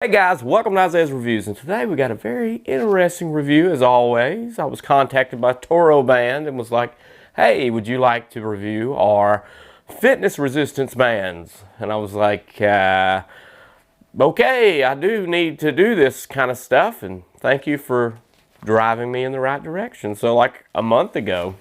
Hey guys, welcome to Isaiah's Reviews, and today we got a very interesting review as always. I was contacted by TORROBAND and was like, hey, would you like to review our fitness resistance bands? And I was like, okay, I do need to do this kind of stuff, and thank you for driving me in the right direction. So like a month ago,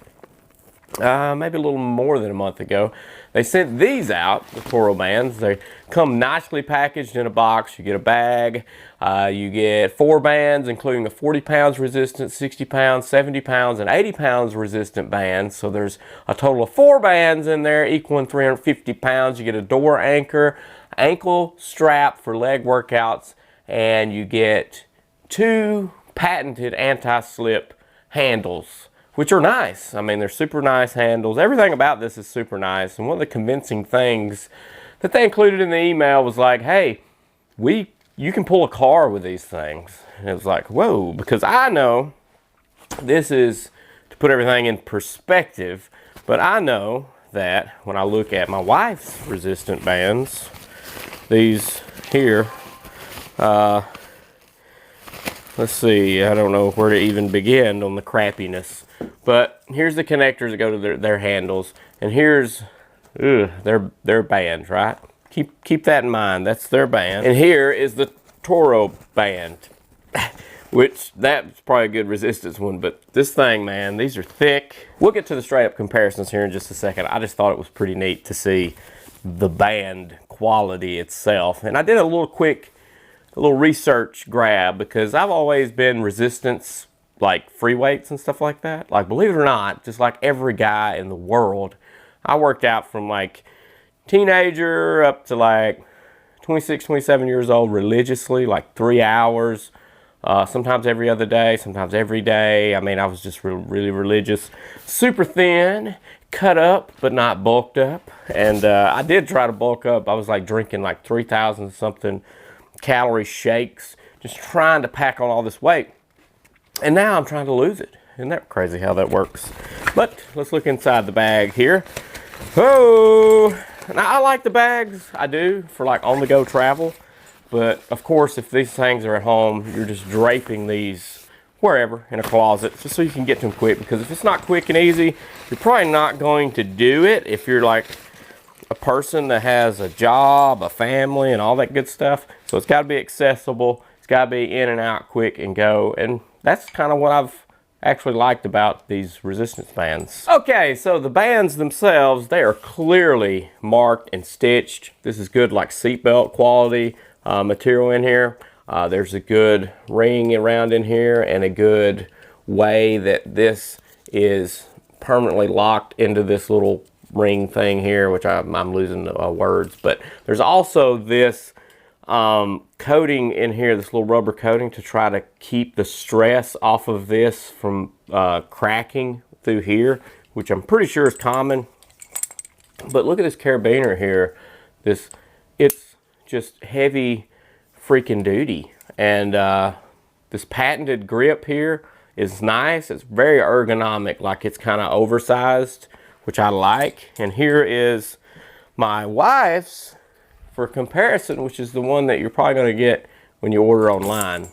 maybe a little more than a month ago, they sent these out, the TORROBANDs. They come nicely packaged in a box. You get a bag. You get 4 bands, including a 40 pounds resistant, 60 pounds, 70 pounds, and 80 pounds resistant band. So there's a total of 4 bands in there, equaling 350 pounds. You get a door anchor, ankle strap for leg workouts, and you get 2 patented anti-slip handles, which are nice. I mean, they're super nice handles. Everything about this is super nice. And one of the convincing things that they included in the email was like, hey, you can pull a car with these things. And it was like, whoa, because I know this is to put everything in perspective, but I know that when I look at my wife's resistant bands, these here, let's see, I don't know where to even begin on the crappiness. But here's the connectors that go to their handles, and here's their bands, right? Keep that in mind. That's their band. And here is the TORROBAND, which that's probably a good resistance one. But this thing, man, these are thick. We'll get to the straight up comparisons here in just a second. I just thought it was pretty neat to see the band quality itself. And I did a little research grab because I've always been resistance, like free weights and stuff like that. Like, believe it or not, just like every guy in the world, I worked out from like teenager up to like 26, 27 years old religiously, like 3 hours, sometimes every other day, sometimes every day. I mean, I was just really religious, super thin, cut up, but not bulked up. And I did try to bulk up. I was like drinking like 3,000 something calorie shakes, just trying to pack on all this weight. And now I'm trying to lose it. Isn't that crazy how that works? But let's look inside the bag here. Oh, now I like the bags. I do, for like on-the-go travel. But of course, if these things are at home, you're just draping these wherever in a closet, just so you can get to them quick. Because if it's not quick and easy, you're probably not going to do it if you're like a person that has a job, a family, and all that good stuff. So it's got to be accessible. It's got to be in and out, quick and go. And that's kind of what I've actually liked about these resistance bands. Okay, so the bands themselves, they are clearly marked and stitched. This is good, like seatbelt quality material in here. There's a good ring around in here and a good way that this is permanently locked into this little ring thing here, which I'm losing the words. But there's also this coating in here, this little rubber coating, to try to keep the stress off of this from cracking through here, which I'm pretty sure is common. But look at this carabiner here. It's just heavy freaking duty. And this patented grip here is nice. It's very ergonomic, like it's kind of oversized, which I like. And here is my wife's for comparison, which is the one that you're probably going to get when you order online.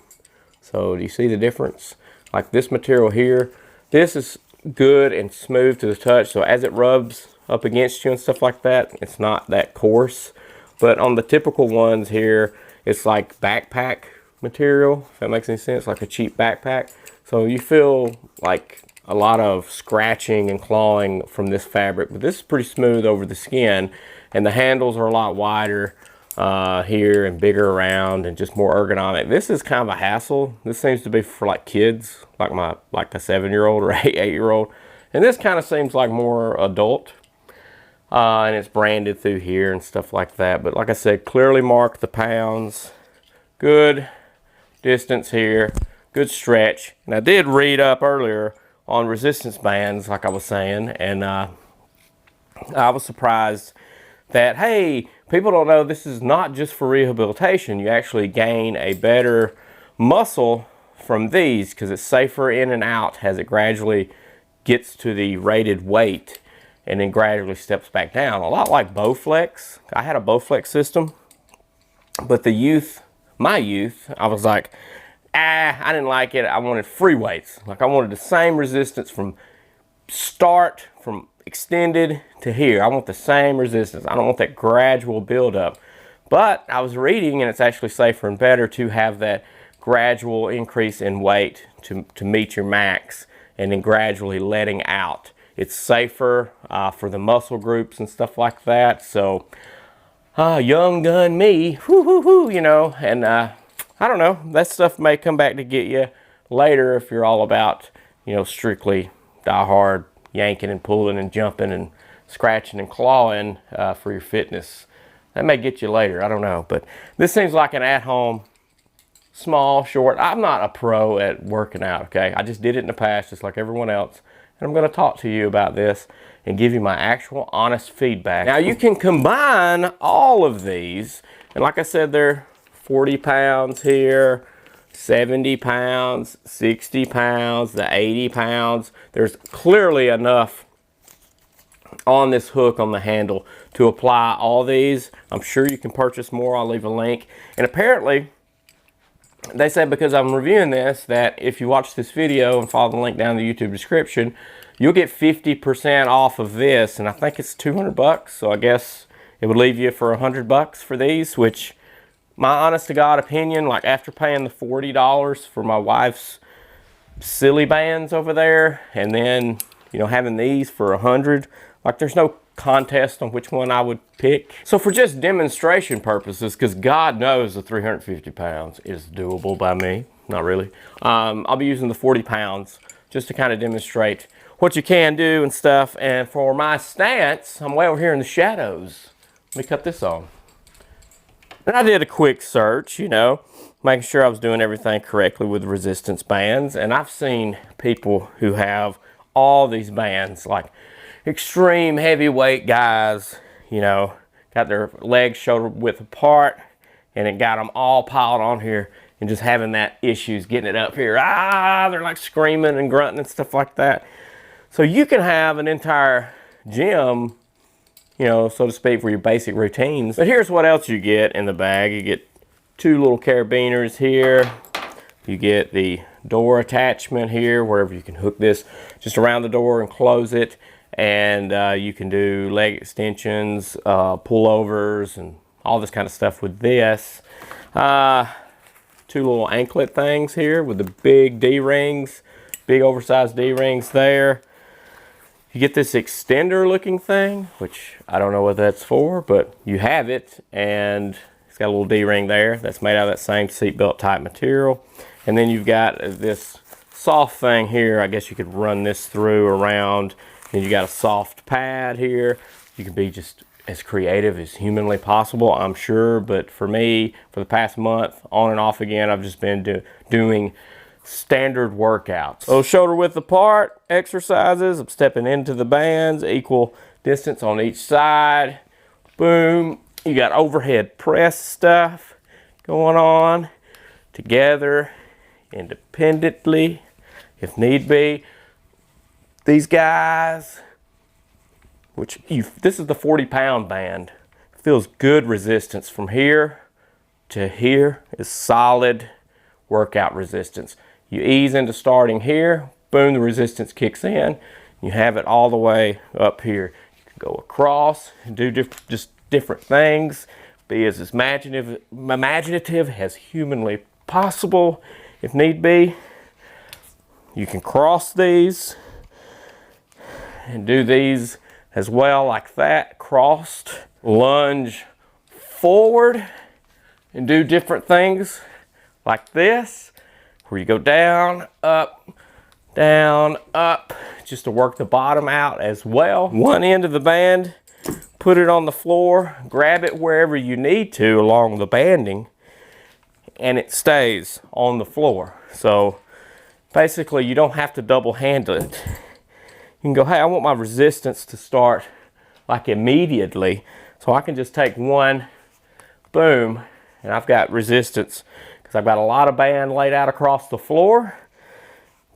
So do you see the difference? Like this material here, this is good and smooth to the touch, so as it rubs up against you and stuff like that, it's not that coarse. But on the typical ones here, it's like backpack material, if that makes any sense, like a cheap backpack. So you feel like a lot of scratching and clawing from this fabric, but this is pretty smooth over the skin. And the handles are a lot wider here and bigger around and just more ergonomic. This is kind of a hassle. This seems to be for like kids, like a 7-year-old or 8-year-old. And this kind of seems like more adult. And it's branded through here and stuff like that. But like I said, clearly marked the pounds. Good distance here. Good stretch. And I did read up earlier on resistance bands, like I was saying. And I was surprised that, hey, people don't know this is not just for rehabilitation. You actually gain a better muscle from these because it's safer in and out as it gradually gets to the rated weight and then gradually steps back down. A lot like Bowflex. I had a Bowflex system, but the youth my youth, I was like, I didn't like it. I wanted free weights. Like I wanted the same resistance from start, from extended to here. I want the same resistance. I don't want that gradual buildup. But I was reading, and it's actually safer and better to have that gradual increase in weight to meet your max, and then gradually letting out. It's safer for the muscle groups and stuff like that. So young gun me, you know, and I don't know, that stuff may come back to get you later if you're all about, you know, strictly die hard yanking and pulling and jumping and scratching and clawing for your fitness. That may get you later, I don't know. But this seems like an at-home, small, short. I'm not a pro at working out, okay? I just did it in the past just like everyone else. And I'm gonna talk to you about this and give you my actual honest feedback. Now you can combine all of these, and like I said, they're 40 pounds here, 70 pounds, 60 pounds, the 80 pounds. There's clearly enough on this hook on the handle to apply all these. I'm sure you can purchase more. I'll leave a link. And apparently, they said because I'm reviewing this, that if you watch this video and follow the link down in the YouTube description, you'll get 50% off of this. And I think it's 200 bucks. So I guess it would leave you for 100 bucks for these, which my honest to God opinion, like after paying the $40 for my wife's silly bands over there, and then, you know, having these for 100, like there's no contest on which one I would pick. So for just demonstration purposes, because God knows the 350 pounds is doable by me, not really. I'll be using the 40 pounds just to kind of demonstrate what you can do and stuff. And for my stance, I'm way over here in the shadows. Let me cut this on. And I did a quick search, you know, making sure I was doing everything correctly with resistance bands. And I've seen people who have all these bands, like extreme heavyweight guys, you know, got their legs shoulder width apart, and it got them all piled on here and just having that issues getting it up here. They're like screaming and grunting and stuff like that. So you can have an entire gym, you know, so to speak, for your basic routines. But here's what else you get in the bag. You get 2 little carabiners here. You get the door attachment here, wherever you can hook this just around the door and close it. And you can do leg extensions, pullovers, and all this kind of stuff with this. 2 little anklet things here with the big D-rings, big oversized D-rings there. You get this extender looking thing, which I don't know what that's for, but you have it, and it's got a little D-ring there that's made out of that same seatbelt type material. And then you've got this soft thing here. I guess you could run this through around. And you got a soft pad here. You can be just as creative as humanly possible, I'm sure. But for me, for the past month, on and off again, I've just been doing standard workouts. So shoulder width apart exercises. I'm stepping into the bands, equal distance on each side. Boom. You got overhead press stuff going on together, independently, if need be. These guys, this is the 40 pound band. Feels good resistance from here to here is solid workout resistance. You ease into starting here, boom, the resistance kicks in. You have it all the way up here. You can go across and do just different things. Be as imaginative as humanly possible if need be. You can cross these and do these as well, like that, crossed. Lunge forward and do different things like this, where you go down, up, just to work the bottom out as well. One end of the band, put it on the floor, grab it wherever you need to along the banding, and it stays on the floor. So basically you don't have to double handle it. You can go, hey, I want my resistance to start like immediately. So I can just take one, boom, and I've got resistance because I've got a lot of band laid out across the floor,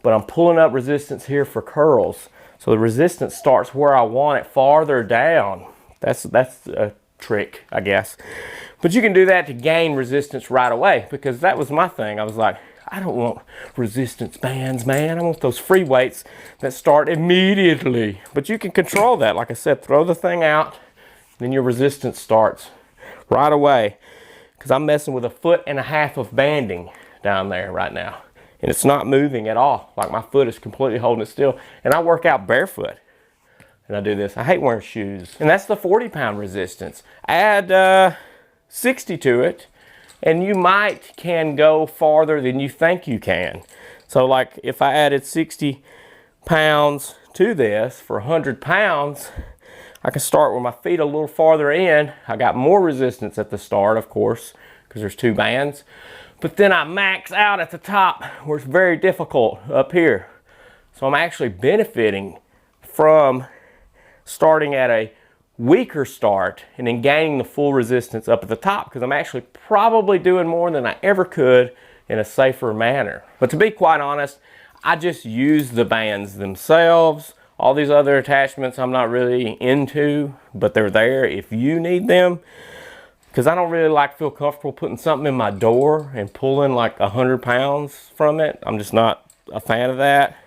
but I'm pulling up resistance here for curls. So the resistance starts where I want it, farther down. That's a trick, I guess. But you can do that to gain resistance right away, because that was my thing. I was like, I don't want resistance bands, man. I want those free weights that start immediately. But you can control that. Like I said, throw the thing out, then your resistance starts right away. Because I'm messing with 1.5 foot of banding down there right now. And it's not moving at all. Like my foot is completely holding it still. And I work out barefoot. And I do this. I hate wearing shoes. And that's the 40-pound resistance. Add 60 to it, and you can go farther than you think you can. So like if I added 60 pounds to this for 100 pounds, I can start with my feet a little farther in. I got more resistance at the start, of course, because there's 2 bands. But then I max out at the top where it's very difficult up here. So I'm actually benefiting from starting at a weaker start and then gaining the full resistance up at the top, because I'm actually probably doing more than I ever could in a safer manner. But to be quite honest, I just use the bands themselves. All these other attachments I'm not really into, but they're there if you need them, because I don't really feel comfortable putting something in my door and pulling like 100 pounds from it. I'm just not a fan of that.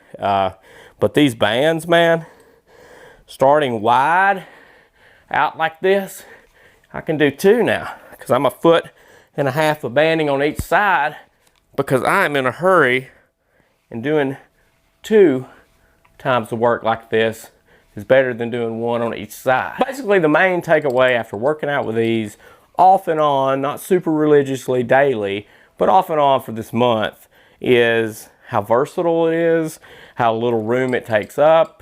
But these bands, man, starting wide out like this, I can do 2 now, because I'm 1.5 foot of banding on each side, because I'm in a hurry, and doing 2 times the work like this is better than doing 1 on each side. Basically, the main takeaway after working out with these off and on, not super religiously daily, but off and on for this month, is how versatile it is, how little room it takes up.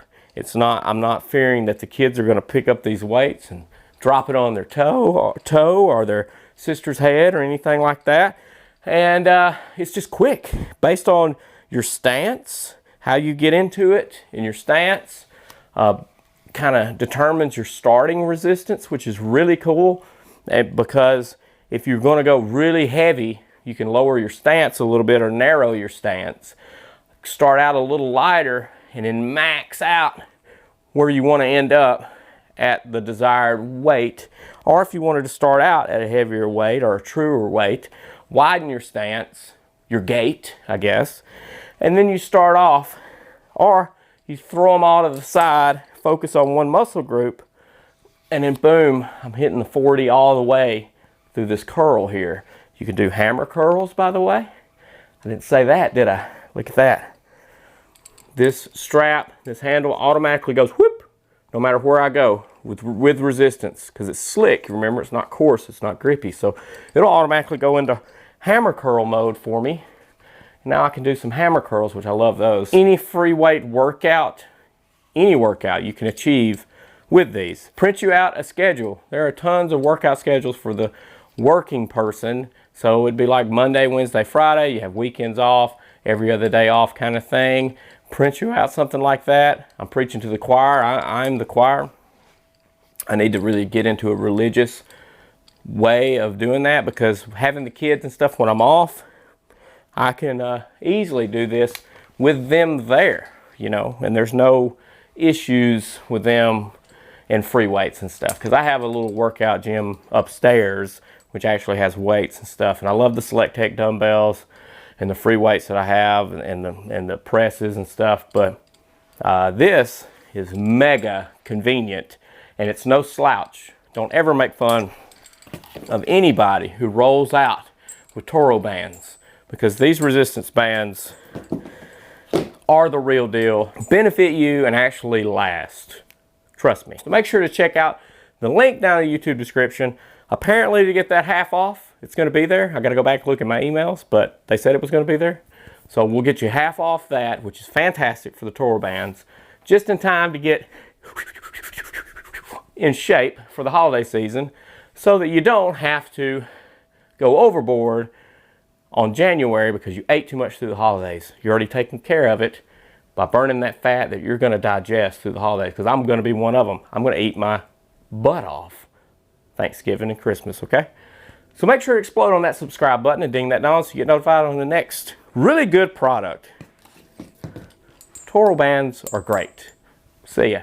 I'm not fearing that the kids are going to pick up these weights and drop it on their toe or their sister's head or anything like that. And it's just quick. Based on your stance, how you get into it in your stance, kind of determines your starting resistance, which is really cool. Because if you're going to go really heavy, you can lower your stance a little bit or narrow your stance. Start out a little lighter and then max out where you want to end up at the desired weight. Or if you wanted to start out at a heavier weight or a truer weight, widen your stance, your gait, I guess, and then you start off, or you throw them all to the side, focus on one muscle group, and then boom, I'm hitting the 40 all the way through this curl here. You can do hammer curls, by the way. I didn't say that, did I? Look at that. This strap, this handle automatically goes whoop, no matter where I go with resistance, because it's slick. Remember, it's not coarse, it's not grippy. So it'll automatically go into hammer curl mode for me. Now I can do some hammer curls, which I love those. Any free weight workout, any workout you can achieve with these. Print you out a schedule. There are tons of workout schedules for the working person. So it'd be like Monday, Wednesday, Friday. You have weekends off, every other day off kind of thing. Print you out something like that. I'm preaching to the choir. I'm the choir. I need to really get into a religious way of doing that, because having the kids and stuff when I'm off, I can easily do this with them there, you know, and there's no issues with them and free weights and stuff, because I have a little workout gym upstairs which actually has weights and stuff, and I love the Select Tech dumbbells and the free weights that I have, and the presses and stuff. But this is mega convenient, and it's no slouch. Don't ever make fun of anybody who rolls out with TORROBANDs, because these resistance bands are the real deal, benefit you, and actually last. Trust me. So make sure to check out the link down in the YouTube description. Apparently, to get that half off, it's going to be there. I got to go back and look at my emails, but they said it was going to be there. So we'll get you half off that, which is fantastic for the TORROBANDs, just in time to get in shape for the holiday season, so that you don't have to go overboard on January because you ate too much through the holidays. You're already taking care of it by burning that fat that you're going to digest through the holidays, because I'm going to be one of them. I'm going to eat my butt off Thanksgiving and Christmas, okay? So make sure to explode on that subscribe button and ding that bell so you get notified on the next really good product. TORROBANDs are great. See ya.